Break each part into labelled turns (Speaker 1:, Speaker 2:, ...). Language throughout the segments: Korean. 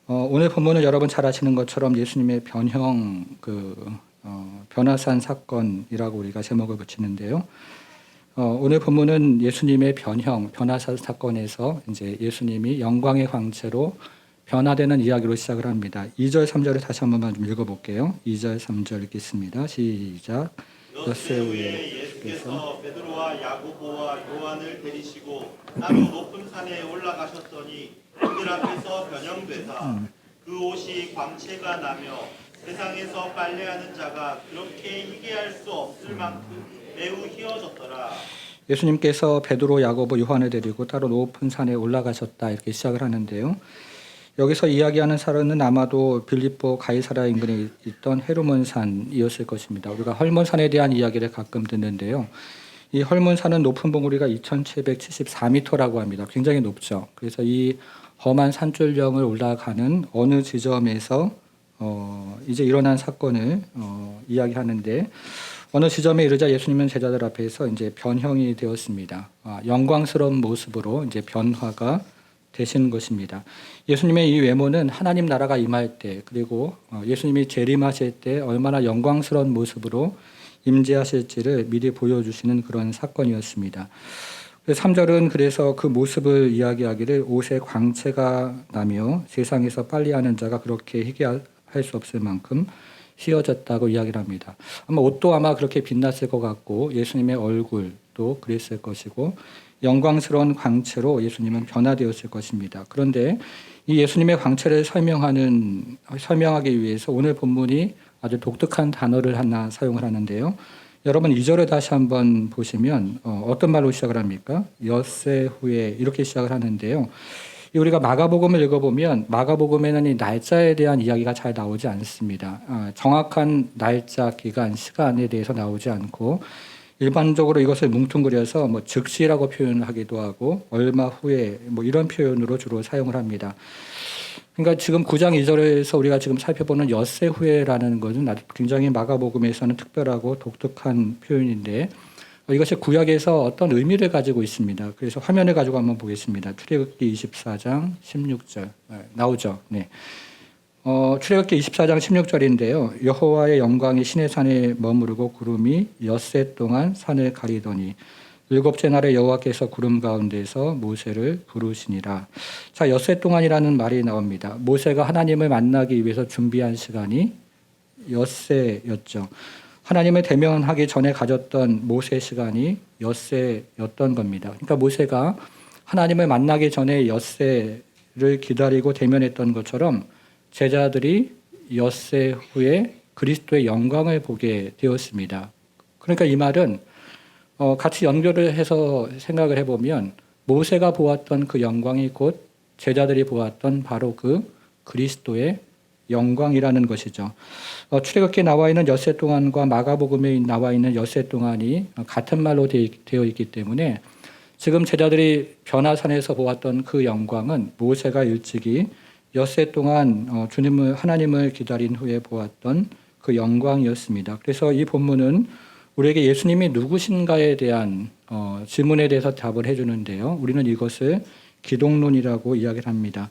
Speaker 1: 오늘 본문은 여러분 잘 아시는 것처럼 예수님의 변화산 사건이라고 우리가 제목을 붙이는데요. 오늘 본문은 예수님의 변화산 사건에서 이제 예수님이 영광의 광채로 변화되는 이야기로 시작을 합니다. 2절, 3절을 다시 한 번만 좀 읽어볼게요. 2절, 3절 읽겠습니다. 시작.
Speaker 2: 엿새 후에 예수께서 베드로와 야고보와 요한을 데리시고 따로 높은 산에 올라가셨더니 그들 앞에서 변형되사 그 옷이 광채가 나며 세상에서 빨래하는 자가 그렇게 희게할 수 없을 만큼 매우 희어졌더라.
Speaker 1: 예수님께서 베드로, 야고보, 요한을 데리고 따로 높은 산에 올라가셨다 이렇게 시작을 하는데요. 여기서 이야기하는 산은 아마도 빌립보 가이사랴 인근에 있던 헤르몬산이었을 것입니다. 우리가 헐몬산에 대한 이야기를 가끔 듣는데요. 이 헐몬산은 높은 봉우리가 2774m라고 합니다. 굉장히 높죠. 그래서 이 험한 산줄령을 올라가는 어느 지점에서 이제 일어난 사건을 이야기하는데, 어느 지점에 이르자 예수님은 제자들 앞에서 이제 변형이 되었습니다. 영광스러운 모습으로 이제 변화가 되시는 것입니다. 예수님의 이 외모는 하나님 나라가 임할 때, 그리고 예수님이 재림하실 때 얼마나 영광스러운 모습으로 임재하실지를 미리 보여주시는 그런 사건이었습니다. 3절은 그래서 그 모습을 이야기하기를 옷에 광채가 나며 세상에서 빨래하는 자가 그렇게 희게할 수 없을 만큼 휘어졌다고 이야기를 합니다. 아마 옷도 아마 그렇게 빛났을 것 같고 예수님의 얼굴도 그랬을 것이고 영광스러운 광채로 예수님은 변화되었을 것입니다. 그런데 이 예수님의 광채를 설명하기 위해서 오늘 본문이 아주 독특한 단어를 하나 사용을 하는데요. 여러분 2절을 다시 한번 보시면 어떤 말로 시작을 합니까? 엿새 후에 이렇게 시작을 하는데요. 우리가 마가복음을 읽어보면 마가복음에는 이 날짜에 대한 이야기가 잘 나오지 않습니다. 정확한 날짜, 기간, 시간에 대해서 나오지 않고 일반적으로 이것을 뭉뚱그려서 즉시라고 표현하기도 하고 얼마 후에 이런 표현으로 주로 사용을 합니다. 그러니까 지금 9장 2절에서 우리가 지금 살펴보는 엿새 후에라는 것은 굉장히 마가복음에서는 특별하고 독특한 표현인데 이것이 구약에서 어떤 의미를 가지고 있습니다. 그래서 화면을 가지고 한번 보겠습니다. 출애굽기 24장 16절 나오죠. 네. 출애굽기 24장 16절인데요. 여호와의 영광이 시내 산에 머무르고 구름이 엿새 동안 산을 가리더니 일곱째 날에 여호와께서 구름 가운데서 모세를 부르시니라. 자, 엿새 동안이라는 말이 나옵니다. 모세가 하나님을 만나기 위해서 준비한 시간이 엿새였죠. 하나님을 대면하기 전에 가졌던 모세 시간이 엿새였던 겁니다. 그러니까 모세가 하나님을 만나기 전에 엿새를 기다리고 대면했던 것처럼 제자들이 엿새 후에 그리스도의 영광을 보게 되었습니다. 그러니까 이 말은 같이 연결을 해서 생각을 해보면 모세가 보았던 그 영광이 곧 제자들이 보았던 바로 그 그리스도의 영광이라는 것이죠. 출애굽기에 나와 있는 엿새 동안과 마가복음에 나와 있는 엿새 동안이 같은 말로 되어 있기 때문에 지금 제자들이 변화산에서 보았던 그 영광은 모세가 일찍이 엿새 동안 하나님을 기다린 후에 보았던 그 영광이었습니다. 그래서 이 본문은 우리에게 예수님이 누구신가에 대한 질문에 대해서 답을 해주는데요. 우리는 이것을 기독론이라고 이야기를 합니다.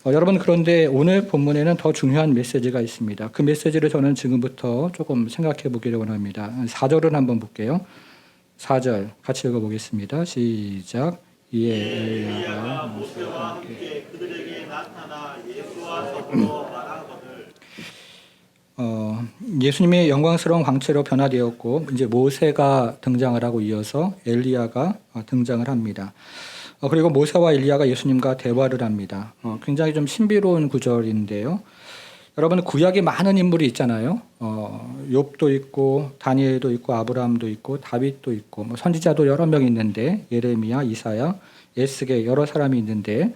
Speaker 1: 여러분, 그런데 오늘 본문에는 더 중요한 메시지가 있습니다. 그 메시지를 저는 지금부터 조금 생각해 보기를 원합니다. 4절을 한번 볼게요. 4절 같이 읽어보겠습니다. 시작. 이에 엘리야가
Speaker 2: 모세와 함께 그들에게 나타나 예수와 더불어 말하거늘.
Speaker 1: 예수님의 영광스러운 광채로 변화되었고 이제 모세가 등장을 하고 이어서 엘리야가 등장을 합니다. 그리고 모세와 엘리야가 예수님과 대화를 합니다. 굉장히 좀 신비로운 구절인데요. 여러분, 구약에 많은 인물이 있잖아요. 욥도 있고 다니엘도 있고 아브라함도 있고 다윗도 있고 선지자도 여러 명 있는데 예레미야, 이사야, 에스겔 여러 사람이 있는데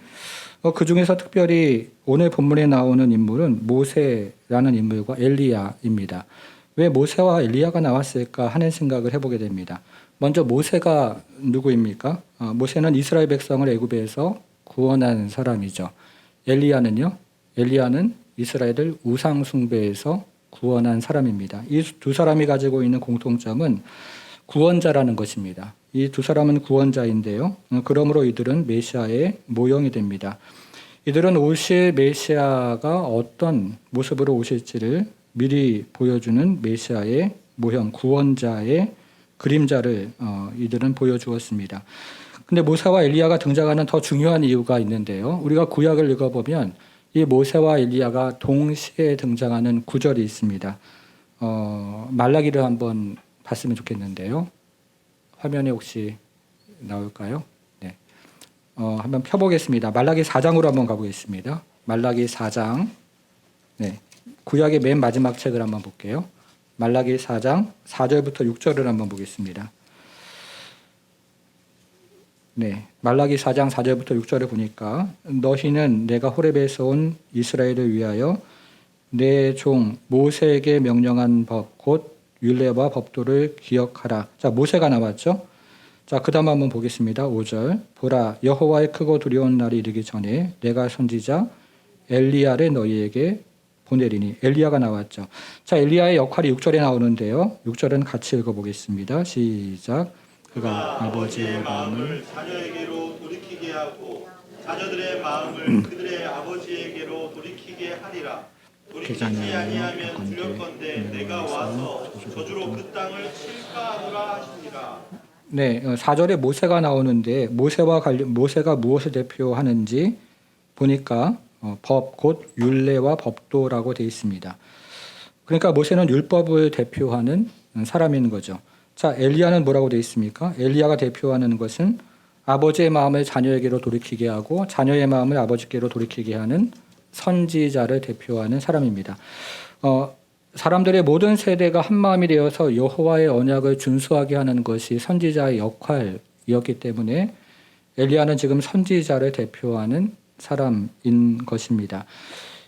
Speaker 1: 그 중에서 특별히 오늘 본문에 나오는 인물은 모세라는 인물과 엘리야입니다. 왜 모세와 엘리야가 나왔을까 하는 생각을 해보게 됩니다. 먼저 모세가 누구입니까? 모세는 이스라엘 백성을 애굽에서 구원한 사람이죠. 엘리야는요? 엘리야는 이스라엘을 우상 숭배에서 구원한 사람입니다. 이 두 사람이 가지고 있는 공통점은 구원자라는 것입니다. 이 두 사람은 구원자인데요. 그러므로 이들은 메시아의 모형이 됩니다. 이들은 오실 메시아가 어떤 모습으로 오실지를 미리 보여주는 메시아의 모형, 구원자의 그림자를 이들은 보여주었습니다. 근데 모세와 엘리야가 등장하는 더 중요한 이유가 있는데요. 우리가 구약을 읽어보면 이 모세와 엘리야가 동시에 등장하는 구절이 있습니다. 말라기를 한번 봤으면 좋겠는데요. 화면에 혹시 나올까요? 네. 한번 펴보겠습니다. 말라기 4장으로 한번 가보겠습니다. 말라기 4장. 네. 구약의 맨 마지막 책을 한번 볼게요. 말라기 4장 4절부터 6절을 한번 보겠습니다. 네. 말라기 4장 4절부터 6절을 보니까 너희는 내가 호렙에서 온 이스라엘을 위하여 내 종 모세에게 명령한 법 곧 율례와 법도를 기억하라. 자, 모세가 나왔죠. 자, 그다음 한번 보겠습니다. 5절. 보라, 여호와의 크고 두려운 날이 이르기 전에 내가 선지자 엘리야를 너희에게 보내리니. 엘리야가 나왔죠. 자, 엘리야의 역할이 6절에 나오는데요. 6절은 같이 읽어보겠습니다. 시작. 그가 아버지의 마음을
Speaker 2: 자녀에게로 돌이키게 하고 자녀들의 마음을 그들의 아버지에게로 돌이키게 하리라. 돌이키지 아니하면 두렵건대 내가 와서 저주로 그 땅을 칠까 하노라 하시니라.
Speaker 1: 네, 4절에 모세가 나오는데 모세가 무엇을 대표하는지 보니까 법, 곧 율례와 법도라고 되어 있습니다. 그러니까 모세는 율법을 대표하는 사람인 거죠. 자, 엘리야는 뭐라고 되어 있습니까? 엘리야가 대표하는 것은 아버지의 마음을 자녀에게로 돌이키게 하고 자녀의 마음을 아버지께로 돌이키게 하는 선지자를 대표하는 사람입니다. 사람들의 모든 세대가 한 마음이 되어서 여호와의 언약을 준수하게 하는 것이 선지자의 역할이었기 때문에 엘리야는 지금 선지자를 대표하는 사람인 것입니다.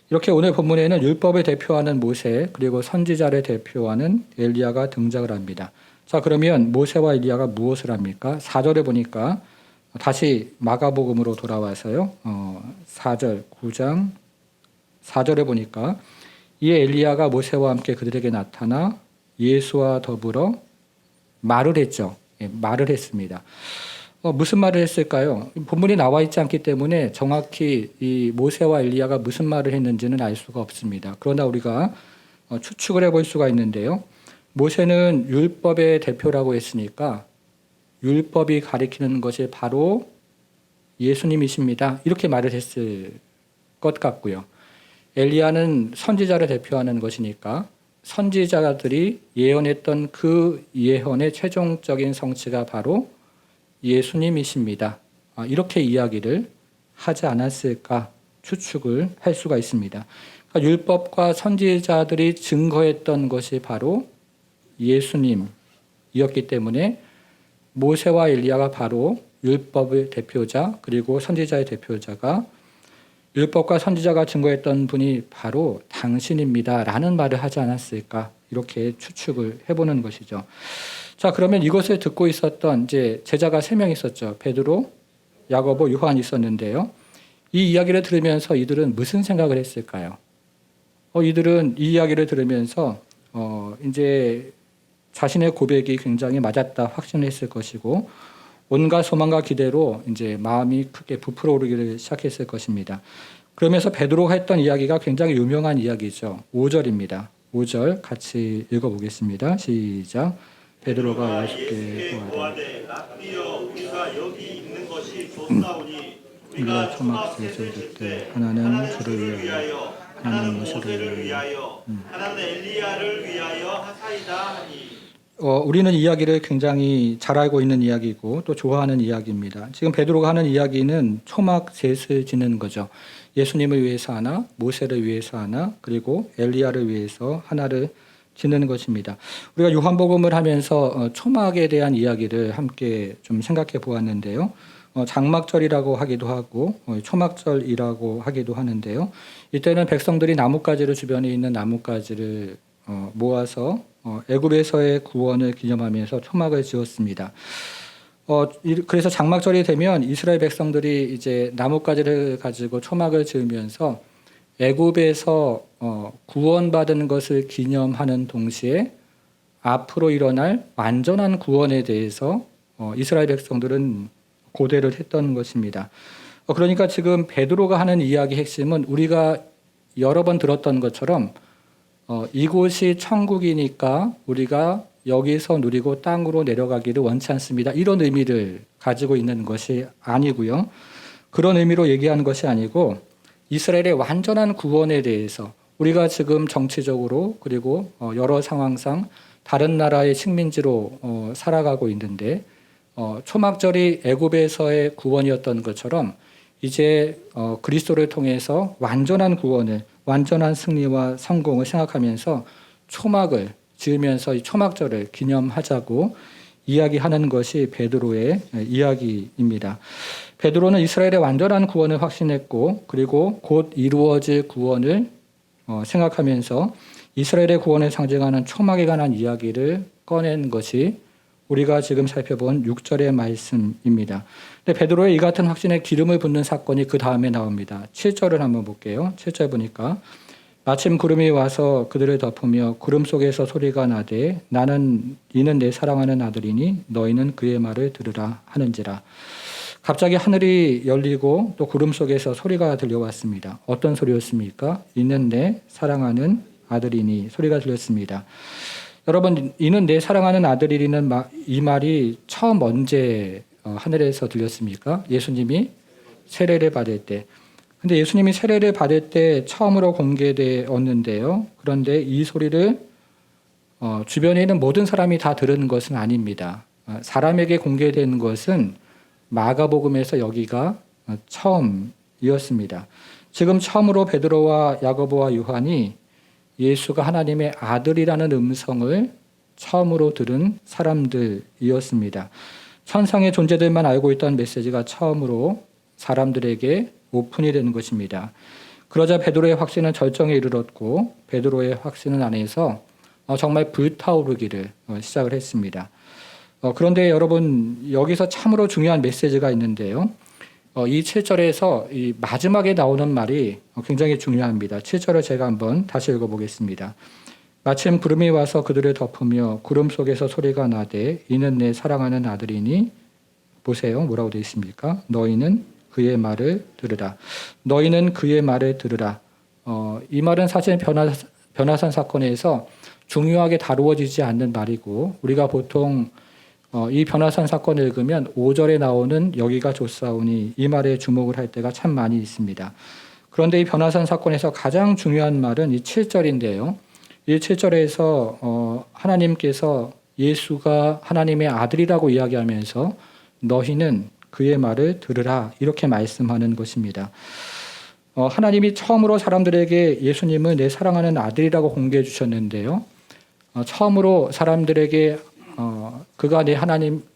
Speaker 1: 이렇게 오늘 본문에는 율법을 대표하는 모세 그리고 선지자를 대표하는 엘리야가 등장을 합니다. 자, 그러면 모세와 엘리야가 무엇을 합니까? 4절에 보니까 다시 마가복음으로 돌아와서요. 4절 9장 4절에 보니까 이에 엘리야가 모세와 함께 그들에게 나타나 예수와 더불어 말을 했죠. 예, 말을 했습니다. 무슨 말을 했을까요? 본문이 나와 있지 않기 때문에 정확히 이 모세와 엘리야가 무슨 말을 했는지는 알 수가 없습니다. 그러나 우리가 추측을 해볼 수가 있는데요. 모세는 율법의 대표라고 했으니까 율법이 가리키는 것이 바로 예수님이십니다. 이렇게 말을 했을 것 같고요. 엘리야는 선지자를 대표하는 것이니까 선지자들이 예언했던 그 예언의 최종적인 성취가 바로 예수님이십니다. 이렇게 이야기를 하지 않았을까 추측을 할 수가 있습니다. 그러니까 율법과 선지자들이 증거했던 것이 바로 예수님이었기 때문에 모세와 엘리야가 바로 율법의 대표자 그리고 선지자의 대표자가 율법과 선지자가 증거했던 분이 바로 당신입니다 라는 말을 하지 않았을까 이렇게 추측을 해보는 것이죠. 자, 그러면 이것을 듣고 있었던 이제 제자가 3명 있었죠. 베드로, 야고보, 요한이 있었는데요. 이 이야기를 들으면서 이들은 무슨 생각을 했을까요? 이들은 이 이야기를 들으면서 이제 자신의 고백이 굉장히 맞았다 확신했을 것이고 온갖 소망과 기대로 이제 마음이 크게 부풀어 오르기를 시작했을 것입니다. 그러면서 베드로가 했던 이야기가 굉장히 유명한 이야기죠. 5절입니다. 5절 같이 읽어보겠습니다. 시작. 베드로가 예수께 고하되
Speaker 2: 랍비여 우리가 여기 있는 것이 좋사오니
Speaker 1: 우리가 초막 셋을 듣되 하나는 주를 위하여
Speaker 2: 하나는 모세를 위하여 하나는 엘리야를 위하여 하사이다 하니.
Speaker 1: 우리는 이야기를 굉장히 잘 알고 있는 이야기고 또 좋아하는 이야기입니다. 지금 베드로가 하는 이야기는 초막 셋을 지는 거죠. 예수님을 위해서 하나, 모세를 위해서 하나, 그리고 엘리야를 위해서 하나를 지는 것입니다. 우리가 요한복음을 하면서 초막에 대한 이야기를 함께 좀 생각해 보았는데요. 장막절이라고 하기도 하고 초막절이라고 하기도 하는데요. 이때는 백성들이 나뭇가지를 주변에 있는 나뭇가지를 모아서 애굽에서의 구원을 기념하면서 초막을 지었습니다. 그래서 장막절이 되면 이스라엘 백성들이 이제 나뭇가지를 가지고 초막을 지으면서 애굽에서 구원받은 것을 기념하는 동시에 앞으로 일어날 완전한 구원에 대해서 이스라엘 백성들은 고대를 했던 것입니다. 그러니까 지금 베드로가 하는 이야기 핵심은 우리가 여러 번 들었던 것처럼 이곳이 천국이니까 우리가 여기서 누리고 땅으로 내려가기를 원치 않습니다. 이런 의미를 가지고 있는 것이 아니고요. 그런 의미로 얘기하는 것이 아니고 이스라엘의 완전한 구원에 대해서 우리가 지금 정치적으로 그리고 여러 상황상 다른 나라의 식민지로 살아가고 있는데 초막절이 애굽에서의 구원이었던 것처럼 이제 그리스도를 통해서 완전한 구원을 완전한 승리와 성공을 생각하면서 초막을 지으면서 이 초막절을 기념하자고 이야기하는 것이 베드로의 이야기입니다. 베드로는 이스라엘의 완전한 구원을 확신했고 그리고 곧 이루어질 구원을 생각하면서 이스라엘의 구원을 상징하는 초막에 관한 이야기를 꺼낸 것이 우리가 지금 살펴본 6절의 말씀입니다. 근데 베드로의 이 같은 확신에 기름을 붓는 사건이 그 다음에 나옵니다. 7절을 한번 볼게요. 7절 보니까 마침 구름이 와서 그들을 덮으며 구름 속에서 소리가 나되 이는 내 사랑하는 아들이니 너희는 그의 말을 들으라 하는지라. 갑자기 하늘이 열리고 또 구름 속에서 소리가 들려왔습니다. 어떤 소리였습니까? 이는 내 사랑하는 아들이니 소리가 들렸습니다. 여러분, 이는 내 사랑하는 아들이라는 이 말이 처음 언제 하늘에서 들렸습니까? 예수님이 세례를 받을 때. 근데 예수님이 세례를 받을 때 처음으로 공개되었는데요. 그런데 이 소리를 주변에 있는 모든 사람이 다 들은 것은 아닙니다. 사람에게 공개된 것은 마가복음에서 여기가 처음이었습니다. 지금 처음으로 베드로와 야고보와 요한이 예수가 하나님의 아들이라는 음성을 처음으로 들은 사람들이었습니다. 천상의 존재들만 알고 있던 메시지가 처음으로 사람들에게 오픈이 되는 것입니다. 그러자 베드로의 확신은 절정에 이르렀고 베드로의 확신은 안에서 정말 불타오르기를 시작을 했습니다. 그런데 여러분 여기서 참으로 중요한 메시지가 있는데요. 이 7절에서 이 마지막에 나오는 말이 굉장히 중요합니다. 7절을 제가 한번 다시 읽어보겠습니다. 마침 구름이 와서 그들을 덮으며 구름 속에서 소리가 나되 이는 내 사랑하는 아들이니 보세요. 뭐라고 되어 있습니까? 너희는 그의 말을 들으라. 너희는 그의 말을 들으라. 이 말은 사실 변화산 사건에서 중요하게 다루어지지 않는 말이고 우리가 보통 이 변화산 사건을 읽으면 5절에 나오는 여기가 좋사오니 이 말에 주목을 할 때가 참 많이 있습니다. 그런데 이 변화산 사건에서 가장 중요한 말은 이 7절인데요. 이 7절에서 하나님께서 예수가 하나님의 아들이라고 이야기하면서 너희는 그의 말을 들으라 이렇게 말씀하는 것입니다. 하나님이 처음으로 사람들에게 예수님을 내 사랑하는 아들이라고 공개해 주셨는데요. 처음으로 사람들에게 그가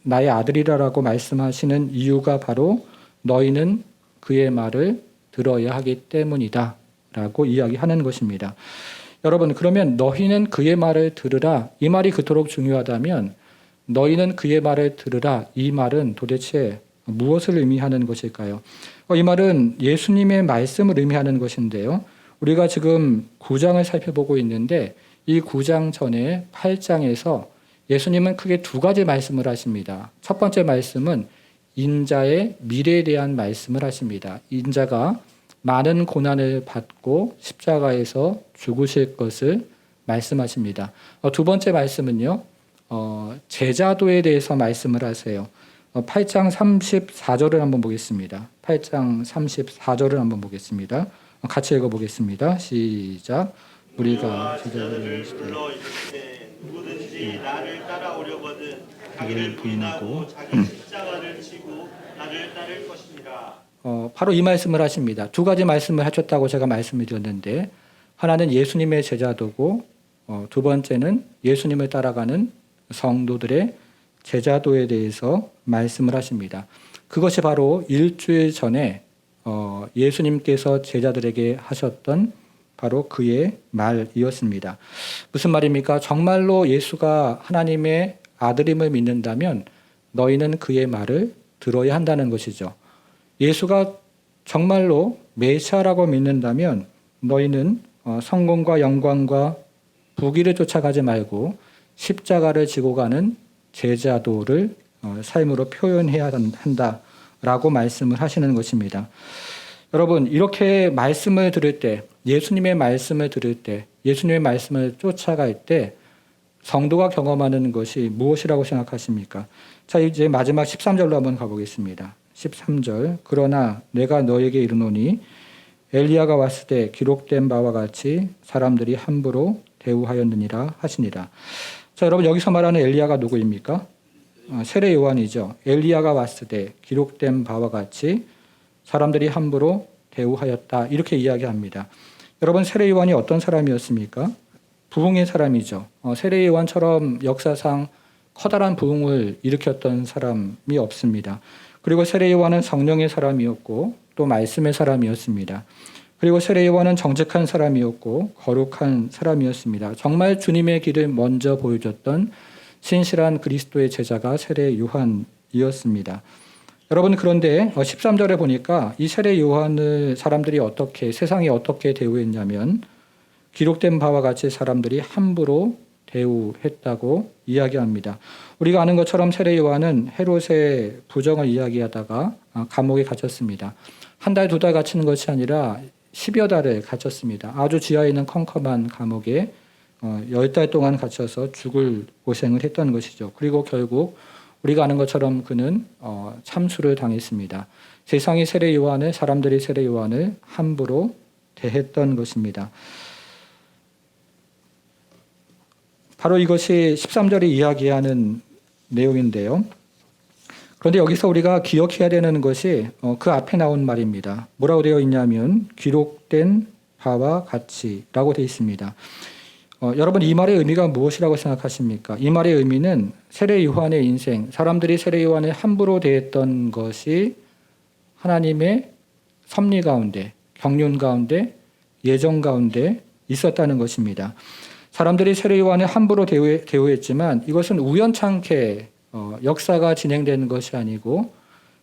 Speaker 1: 나의 아들이라고 말씀하시는 이유가 바로 너희는 그의 말을 들어야 하기 때문이다 라고 이야기하는 것입니다. 여러분 그러면 너희는 그의 말을 들으라 이 말이 그토록 중요하다면 너희는 그의 말을 들으라 이 말은 도대체 무엇을 의미하는 것일까요? 이 말은 예수님의 말씀을 의미하는 것인데요. 우리가 지금 9장을 살펴보고 있는데 이 9장 전에 8장에서 예수님은 크게 두 가지 말씀을 하십니다. 첫 번째 말씀은 인자의 미래에 대한 말씀을 하십니다. 인자가 많은 고난을 받고 십자가에서 죽으실 것을 말씀하십니다. 두 번째 말씀은요. 제자도에 대해서 말씀을 하세요. 8장 34절을 한번 보겠습니다. 8장 34절을 한번 보겠습니다. 같이 읽어보겠습니다. 시작. 우리가 제자들을
Speaker 2: 불러 이르되 누구든지 나를 따라오려거든 자기를 부인하고 자기 십자가를 지고 나를 따를 것이니라.
Speaker 1: 바로 이 말씀을 하십니다. 두 가지 말씀을 하셨다고 제가 말씀을 드렸는데 하나는 예수님의 제자도고 두 번째는 예수님을 따라가는 성도들의 제자도에 대해서 말씀을 하십니다. 그것이 바로 일주일 전에 예수님께서 제자들에게 하셨던 바로 그의 말이었습니다. 무슨 말입니까? 정말로 예수가 하나님의 아들임을 믿는다면 너희는 그의 말을 들어야 한다는 것이죠. 예수가 정말로 메시아라고 믿는다면 너희는 성공과 영광과 부귀를 쫓아가지 말고 십자가를 지고 가는 제자도를 삶으로 표현해야 한다. 라고 말씀을 하시는 것입니다. 여러분, 이렇게 말씀을 들을 때, 예수님의 말씀을 들을 때, 예수님의 말씀을 쫓아갈 때 성도가 경험하는 것이 무엇이라고 생각하십니까? 자, 이제 마지막 13절로 한번 가보겠습니다. 13절. 그러나 내가 너에게 이르노니 엘리야가 왔을 때 기록된 바와 같이 사람들이 함부로 대우하였느니라 하시니라. 자, 여러분, 여기서 말하는 엘리야가 누구입니까? 세례 요한이죠. 엘리야가 왔을 때 기록된 바와 같이 사람들이 함부로 대우하였다. 이렇게 이야기합니다. 여러분, 세례 요한이 어떤 사람이었습니까? 부흥의 사람이죠. 세례 요한처럼 역사상 커다란 부흥을 일으켰던 사람이 없습니다. 그리고 세례 요한은 성령의 사람이었고 또 말씀의 사람이었습니다. 그리고 세례 요한은 정직한 사람이었고 거룩한 사람이었습니다. 정말 주님의 길을 먼저 보여줬던 신실한 그리스도의 제자가 세례 요한이었습니다. 여러분, 그런데 13절에 보니까 이 세례 요한을 사람들이 세상이 어떻게 대우했냐면 기록된 바와 같이 사람들이 함부로 대우했다고 이야기합니다. 우리가 아는 것처럼 세례 요한은 헤롯의 부정을 이야기하다가 감옥에 갇혔습니다. 한 달, 두 달 갇히는 것이 아니라 10여 달을 갇혔습니다. 아주 지하에 있는 컴컴한 감옥에 10달 동안 갇혀서 죽을 고생을 했던 것이죠. 그리고 결국 우리가 아는 것처럼 그는 참수를 당했습니다. 세상이 사람들이 세례 요한을 함부로 대했던 것입니다. 바로 이것이 13절이 이야기하는 내용인데요. 그런데 여기서 우리가 기억해야 되는 것이 그 앞에 나온 말입니다. 뭐라고 되어 있냐면 기록된 바와 같이라고 되어 있습니다. 여러분, 이 말의 의미가 무엇이라고 생각하십니까? 이 말의 의미는 세례 요한의 인생, 사람들이 세례 요한을 함부로 대했던 것이 하나님의 섭리 가운데, 경륜 가운데, 예정 가운데 있었다는 것입니다. 사람들이 세례 요한을 함부로 대우했지만 이것은 우연찮게 역사가 진행되는 것이 아니고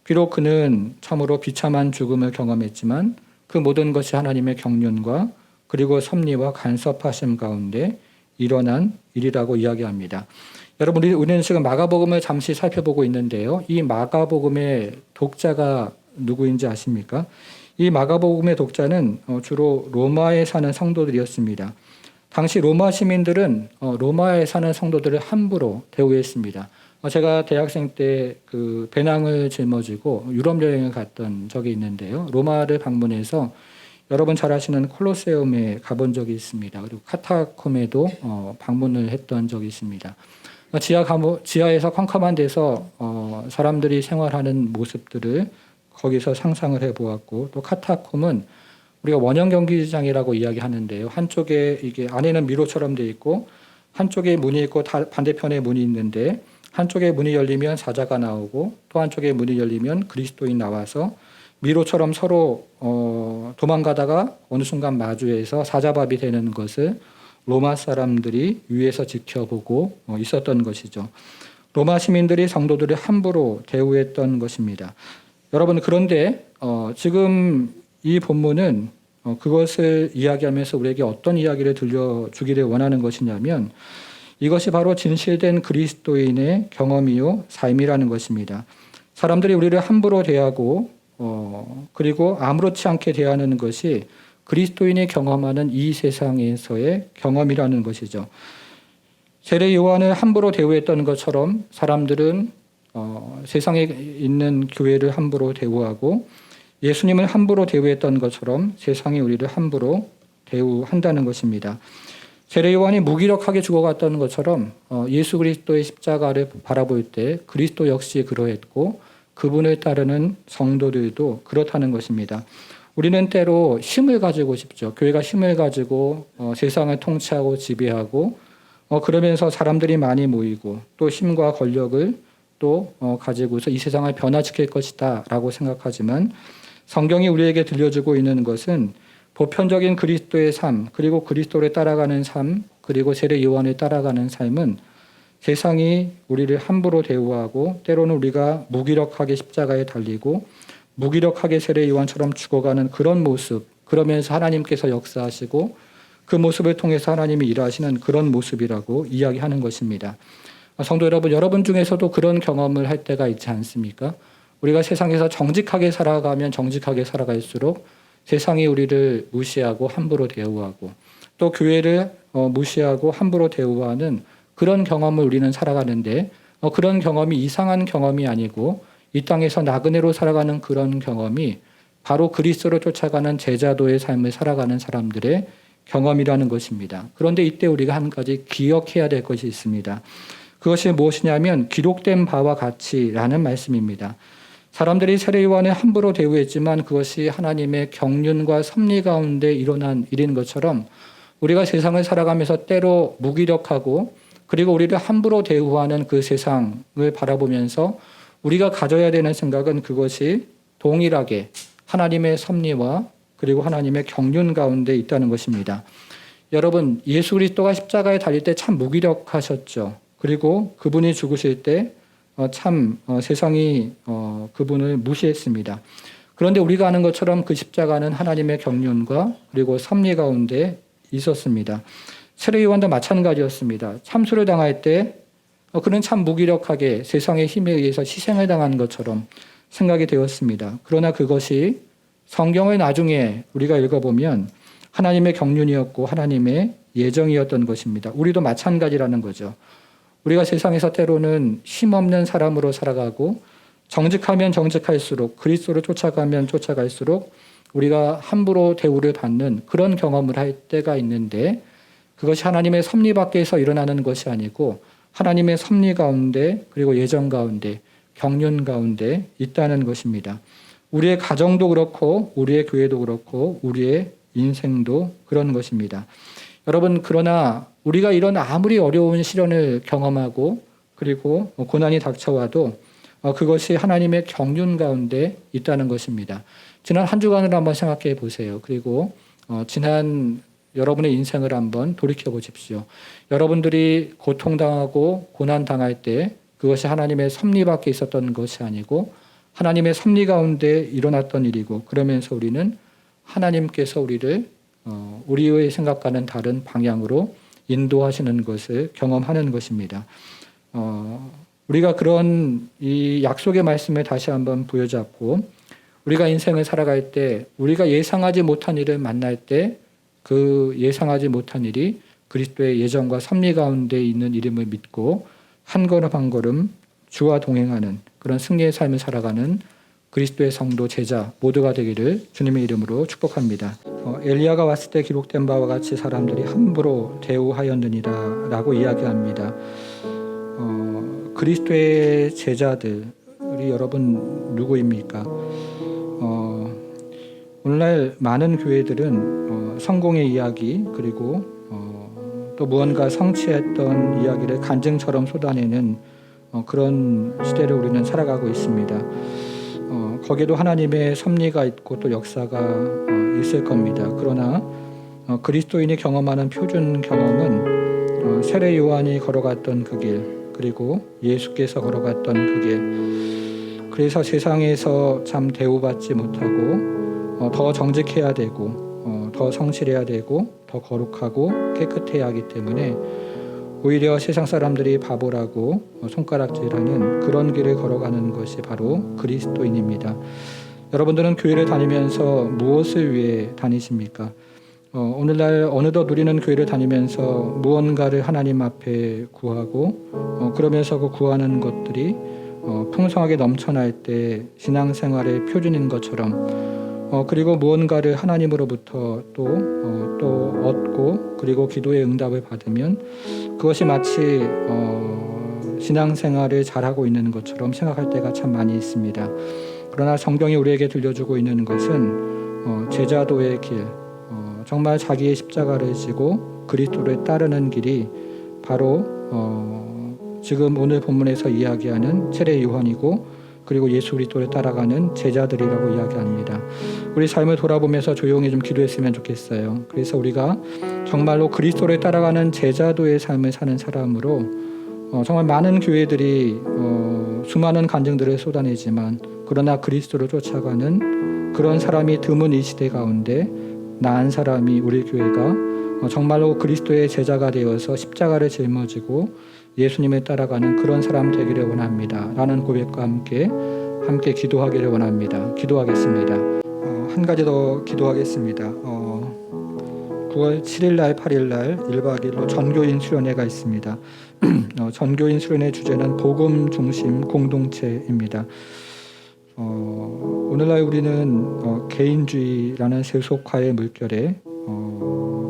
Speaker 1: 비록 그는 참으로 비참한 죽음을 경험했지만 그 모든 것이 하나님의 경륜과 그리고 섭리와 간섭하심 가운데 일어난 일이라고 이야기합니다. 여러분, 우리는 지금 마가복음을 잠시 살펴보고 있는데요. 이 마가복음의 독자가 누구인지 아십니까? 이 마가복음의 독자는 주로 로마에 사는 성도들이었습니다. 당시 로마 시민들은 로마에 사는 성도들을 함부로 대우했습니다. 제가 대학생 때 그 배낭을 짊어지고 유럽 여행을 갔던 적이 있는데요. 로마를 방문해서 여러분 잘 아시는 콜로세움에 가본 적이 있습니다. 그리고 카타콤에도 방문을 했던 적이 있습니다. 지하에서 컴컴한 데서 사람들이 생활하는 모습들을 거기서 상상을 해보았고, 또 카타콤은 우리가 원형 경기장이라고 이야기하는데요. 한쪽에 이게 안에는 미로처럼 되어 있고 한쪽에 문이 있고 반대편에 문이 있는데 한쪽에 문이 열리면 사자가 나오고 또 한쪽에 문이 열리면 그리스도인이 나와서 미로처럼 서로 도망가다가 어느 순간 마주해서 사자밥이 되는 것을 로마 사람들이 위에서 지켜보고 있었던 것이죠. 로마 시민들이 성도들을 함부로 대우했던 것입니다. 여러분, 그런데 지금 이 본문은 그것을 이야기하면서 우리에게 어떤 이야기를 들려주기를 원하는 것이냐면 이것이 바로 진실된 그리스도인의 경험이요 삶이라는 것입니다. 사람들이 우리를 함부로 대하고 그리고 아무렇지 않게 대하는 것이 그리스도인이 경험하는 이 세상에서의 경험이라는 것이죠. 세례 요한을 함부로 대우했던 것처럼 사람들은 세상에 있는 교회를 함부로 대우하고 예수님을 함부로 대우했던 것처럼 세상이 우리를 함부로 대우한다는 것입니다. 세례 요한이 무기력하게 죽어갔던 것처럼 예수 그리스도의 십자가를 바라볼 때 그리스도 역시 그러했고 그분을 따르는 성도들도 그렇다는 것입니다. 우리는 때로 힘을 가지고 싶죠. 교회가 힘을 가지고 세상을 통치하고 지배하고 그러면서 사람들이 많이 모이고 또 힘과 권력을 또 가지고서 이 세상을 변화시킬 것이다 라고 생각하지만 성경이 우리에게 들려주고 있는 것은 보편적인 그리스도의 삶, 그리고 그리스도를 따라가는 삶, 그리고 세례 요한을 따라가는 삶은 세상이 우리를 함부로 대우하고 때로는 우리가 무기력하게 십자가에 달리고 무기력하게 세례 요한처럼 죽어가는 그런 모습, 그러면서 하나님께서 역사하시고 그 모습을 통해서 하나님이 일하시는 그런 모습이라고 이야기하는 것입니다. 성도 여러분 중에서도 그런 경험을 할 때가 있지 않습니까? 우리가 세상에서 정직하게 살아가면 정직하게 살아갈수록 세상이 우리를 무시하고 함부로 대우하고 또 교회를 무시하고 함부로 대우하는 그런 경험을 우리는 살아가는데 그런 경험이 이상한 경험이 아니고 이 땅에서 나그네로 살아가는 그런 경험이 바로 그리스도로 쫓아가는 제자도의 삶을 살아가는 사람들의 경험이라는 것입니다. 그런데 이때 우리가 한 가지 기억해야 될 것이 있습니다. 그것이 무엇이냐면 기록된 바와 같이라는 말씀입니다. 사람들이 세례 요한을 함부로 대우했지만 그것이 하나님의 경륜과 섭리 가운데 일어난 일인 것처럼 우리가 세상을 살아가면서 때로 무기력하고 그리고 우리를 함부로 대우하는 그 세상을 바라보면서 우리가 가져야 되는 생각은 그것이 동일하게 하나님의 섭리와 그리고 하나님의 경륜 가운데 있다는 것입니다. 여러분, 예수 그리스도가 십자가에 달릴 때 참 무기력하셨죠. 그리고 그분이 죽으실 때 참 세상이 그분을 무시했습니다. 그런데 우리가 아는 것처럼 그 십자가는 하나님의 경륜과 그리고 섭리 가운데 있었습니다. 세례 요한도 마찬가지였습니다. 참수를 당할 때 그는 참 무기력하게 세상의 힘에 의해서 희생을 당한 것처럼 생각이 되었습니다. 그러나 그것이 성경을 나중에 우리가 읽어보면 하나님의 경륜이었고 하나님의 예정이었던 것입니다. 우리도 마찬가지라는 거죠. 우리가 세상에서 때로는 힘없는 사람으로 살아가고 정직하면 정직할수록 그리스도를 쫓아가면 쫓아갈수록 우리가 함부로 대우를 받는 그런 경험을 할 때가 있는데 그것이 하나님의 섭리 밖에서 일어나는 것이 아니고 하나님의 섭리 가운데 그리고 예정 가운데 경륜 가운데 있다는 것입니다. 우리의 가정도 그렇고 우리의 교회도 그렇고 우리의 인생도 그런 것입니다. 여러분, 그러나 우리가 이런 아무리 어려운 시련을 경험하고 그리고 고난이 닥쳐와도 그것이 하나님의 경륜 가운데 있다는 것입니다. 지난 한 주간을 한번 생각해 보세요. 그리고 지난 여러분의 인생을 한번 돌이켜 보십시오. 여러분들이 고통당하고 고난당할 때 그것이 하나님의 섭리 밖에 있었던 것이 아니고 하나님의 섭리 가운데 일어났던 일이고 그러면서 우리는 하나님께서 우리를 우리의 생각과는 다른 방향으로 인도하시는 것을 경험하는 것입니다. 우리가 그런 이 약속의 말씀을 다시 한번 부여잡고 우리가 인생을 살아갈 때 우리가 예상하지 못한 일을 만날 때 그 예상하지 못한 일이 그리스도의 예정과 섭리 가운데 있는 이름을 믿고 한 걸음 한 걸음 주와 동행하는 그런 승리의 삶을 살아가는 그리스도의 성도 제자 모두가 되기를 주님의 이름으로 축복합니다. 엘리야가 왔을 때 기록된 바와 같이 사람들이 함부로 대우하였느니라 라고 이야기합니다. 그리스도의 제자들이 여러분 누구입니까? 오늘날 많은 교회들은 성공의 이야기 그리고 또 무언가 성취했던 이야기를 간증처럼 쏟아내는 그런 시대를 우리는 살아가고 있습니다. 거기에도 하나님의 섭리가 있고 또 역사가 있을 겁니다. 그러나 그리스도인이 경험하는 표준 경험은 세례 요한이 걸어갔던 그 길, 그리고 예수께서 걸어갔던 그 길. 그래서 세상에서 참 대우받지 못하고 더 정직해야 되고 더 성실해야 되고 더 거룩하고 깨끗해야 하기 때문에 오히려 세상 사람들이 바보라고 손가락질하는 그런 길을 걸어가는 것이 바로 그리스도인입니다. 여러분들은 교회를 다니면서 무엇을 위해 다니십니까? 오늘날 어느덧 우리는 교회를 다니면서 무언가를 하나님 앞에 구하고 그러면서 그 구하는 것들이 풍성하게 넘쳐날 때 신앙생활의 표준인 것처럼 그리고 무언가를 하나님으로부터 또 얻고 그리고 기도의 응답을 받으면 그것이 마치 신앙생활을 잘하고 있는 것처럼 생각할 때가 참 많이 있습니다. 그러나 성경이 우리에게 들려주고 있는 것은 제자도의 길, 정말 자기의 십자가를 지고 그리스도를 따르는 길이 바로 지금 오늘 본문에서 이야기하는 세례 요한이고 그리고 예수 그리스도를 따라가는 제자들이라고 이야기합니다. 우리 삶을 돌아보면서 조용히 좀 기도했으면 좋겠어요. 그래서 우리가 정말로 그리스도를 따라가는 제자도의 삶을 사는 사람으로 정말 많은 교회들이 수많은 간증들을 쏟아내지만 그러나 그리스도를 쫓아가는 그런 사람이 드문 이 시대 가운데 나 한 사람이 우리 교회가 정말로 그리스도의 제자가 되어서 십자가를 짊어지고 예수님을 따라가는 그런 사람 되기를 원합니다. 라는 고백과 함께 함께 기도하기를 원합니다. 기도하겠습니다. 한 가지 더 기도하겠습니다. 9월 7일 날 8일 날 1박 2일로 전교인 수련회가 있습니다. 전교인 수련회 주제는 복음 중심 공동체입니다. 오늘날 우리는 개인주의라는 세속화의 물결에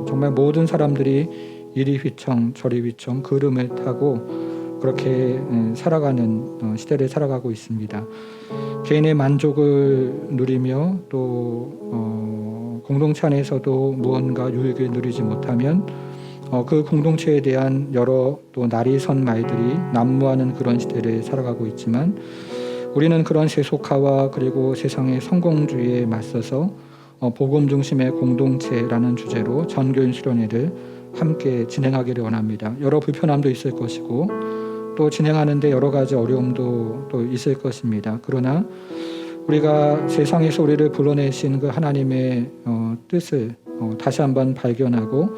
Speaker 1: 정말 모든 사람들이 이리 휘청 저리 휘청 구름을 타고 그렇게 살아가는 시대를 살아가고 있습니다. 개인의 만족을 누리며 또 공동체 안에서도 무언가 유익을 누리지 못하면 그 공동체에 대한 여러 또 날이 선 말들이 난무하는 그런 시대를 살아가고 있지만 우리는 그런 세속화와 그리고 세상의 성공주의에 맞서서 복음 중심의 공동체라는 주제로 전교인 수련회를 함께 진행하기를 원합니다. 여러 불편함도 있을 것이고 또 진행하는데 여러 가지 어려움도 또 있을 것입니다. 그러나 우리가 세상에서 우리를 불러내신 그 하나님의 뜻을 다시 한번 발견하고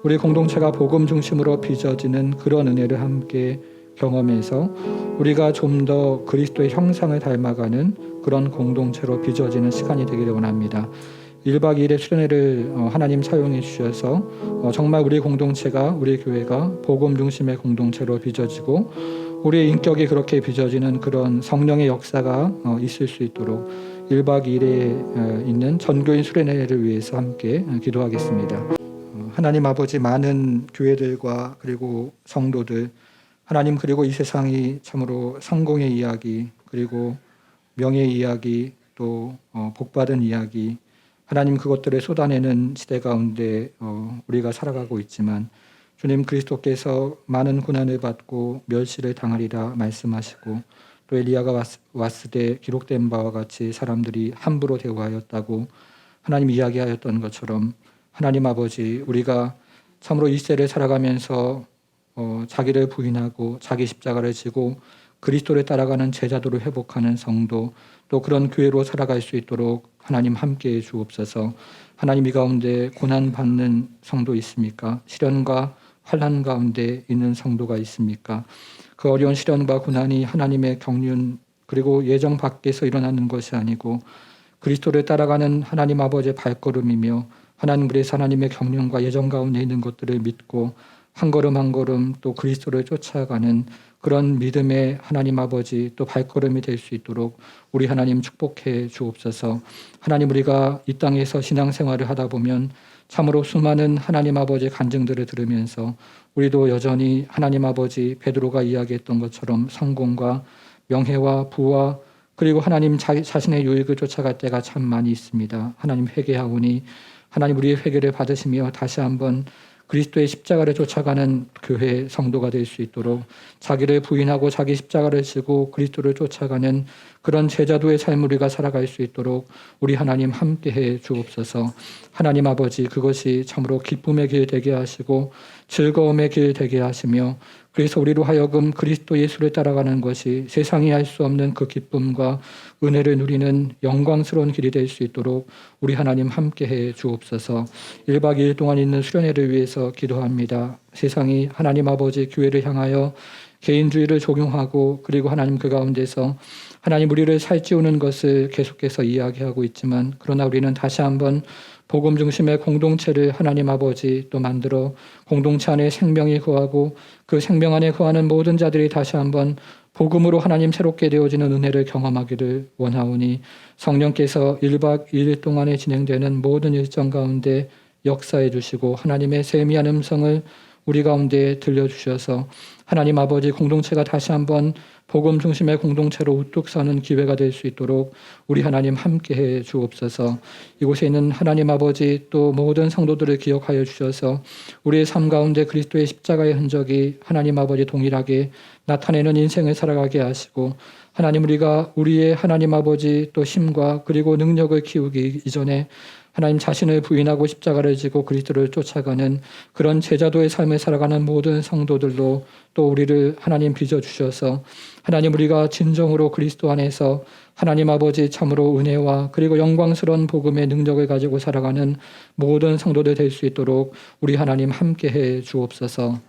Speaker 1: 우리 공동체가 복음 중심으로 빚어지는 그런 은혜를 함께 경험해서 우리가 좀 더 그리스도의 형상을 닮아가는 그런 공동체로 빚어지는 시간이 되기를 원합니다. 1박 2일의 수련회를 하나님 사용해 주셔서 정말 우리 공동체가 우리 교회가 복음 중심의 공동체로 빚어지고 우리의 인격이 그렇게 빚어지는 그런 성령의 역사가 있을 수 있도록 1박 2일에 있는 전교인 수련회를 위해서 함께 기도하겠습니다. 하나님 아버지, 많은 교회들과 그리고 성도들, 하나님 그리고 이 세상이 참으로 성공의 이야기 그리고 명예의 이야기 또 복받은 이야기 하나님 그것들을 쏟아내는 시대 가운데 우리가 살아가고 있지만 주님 그리스도께서 많은 고난을 받고 멸시를 당하리라 말씀하시고 또 엘리야가 왔을 때 기록된 바와 같이 사람들이 함부로 대우하였다고 하나님 이야기하였던 것처럼 하나님 아버지, 우리가 참으로 이 시대를 살아가면서 자기를 부인하고 자기 십자가를 지고 그리스도를 따라가는 제자도를 회복하는 성도 또 그런 교회로 살아갈 수 있도록 하나님 함께해 주옵소서. 하나님 이 가운데 고난받는 성도 있습니까? 시련과 환난 가운데 있는 성도가 있습니까? 그 어려운 시련과 고난이 하나님의 경륜 그리고 예정 밖에서 일어나는 것이 아니고 그리스도를 따라가는 하나님 아버지의 발걸음이며 하나님 그래서 하나님의 경륜과 예정 가운데 있는 것들을 믿고 한 걸음 한 걸음 또 그리스도를 쫓아가는 그런 믿음의 하나님 아버지 또 발걸음이 될 수 있도록 우리 하나님 축복해 주옵소서. 하나님 우리가 이 땅에서 신앙생활을 하다 보면 참으로 수많은 하나님 아버지의 간증들을 들으면서 우리도 여전히 하나님 아버지 베드로가 이야기했던 것처럼 성공과 명예와 부와 그리고 하나님 자신의 유익을 쫓아갈 때가 참 많이 있습니다. 하나님 회개하오니 하나님 우리의 회개를 받으시며 다시 한번 그리스도의 십자가를 쫓아가는 교회 성도가 될 수 있도록 자기를 부인하고 자기 십자가를 지고 그리스도를 쫓아가는 그런 제자도의 삶을 우리가 살아갈 수 있도록 우리 하나님 함께해 주옵소서. 하나님 아버지 그것이 참으로 기쁨의 길 되게 하시고 즐거움의 길 되게 하시며 그래서 우리로 하여금 그리스도 예수를 따라가는 것이 세상이 할 수 없는 그 기쁨과 은혜를 누리는 영광스러운 길이 될 수 있도록 우리 하나님 함께해 주옵소서. 1박 2일 동안 있는 수련회를 위해서 기도합니다. 세상이 하나님 아버지 교회를 향하여 개인주의를 적용하고 그리고 하나님 그 가운데서 하나님 우리를 살찌우는 것을 계속해서 이야기하고 있지만 그러나 우리는 다시 한번 복음 중심의 공동체를 하나님 아버지 또 만들어 공동체 안에 생명이 거하고 그 생명 안에 거하는 모든 자들이 다시 한번 복음으로 하나님 새롭게 되어지는 은혜를 경험하기를 원하오니 성령께서 1박 2일 동안에 진행되는 모든 일정 가운데 역사해 주시고 하나님의 세미한 음성을 우리 가운데 들려주셔서 하나님 아버지 공동체가 다시 한번 복음 중심의 공동체로 우뚝 서는 기회가 될 수 있도록 우리 하나님 함께해 주옵소서. 이곳에 있는 하나님 아버지 또 모든 성도들을 기억하여 주셔서 우리의 삶 가운데 그리스도의 십자가의 흔적이 하나님 아버지 동일하게 나타내는 인생을 살아가게 하시고 하나님 우리가 우리의 하나님 아버지 또 힘과 그리고 능력을 키우기 이전에 하나님 자신을 부인하고 십자가를 지고 그리스도를 쫓아가는 그런 제자도의 삶을 살아가는 모든 성도들로 또 우리를 하나님 빚어주셔서 하나님 우리가 진정으로 그리스도 안에서 하나님 아버지 참으로 은혜와 그리고 영광스러운 복음의 능력을 가지고 살아가는 모든 성도들 될 수 있도록 우리 하나님 함께해 주옵소서.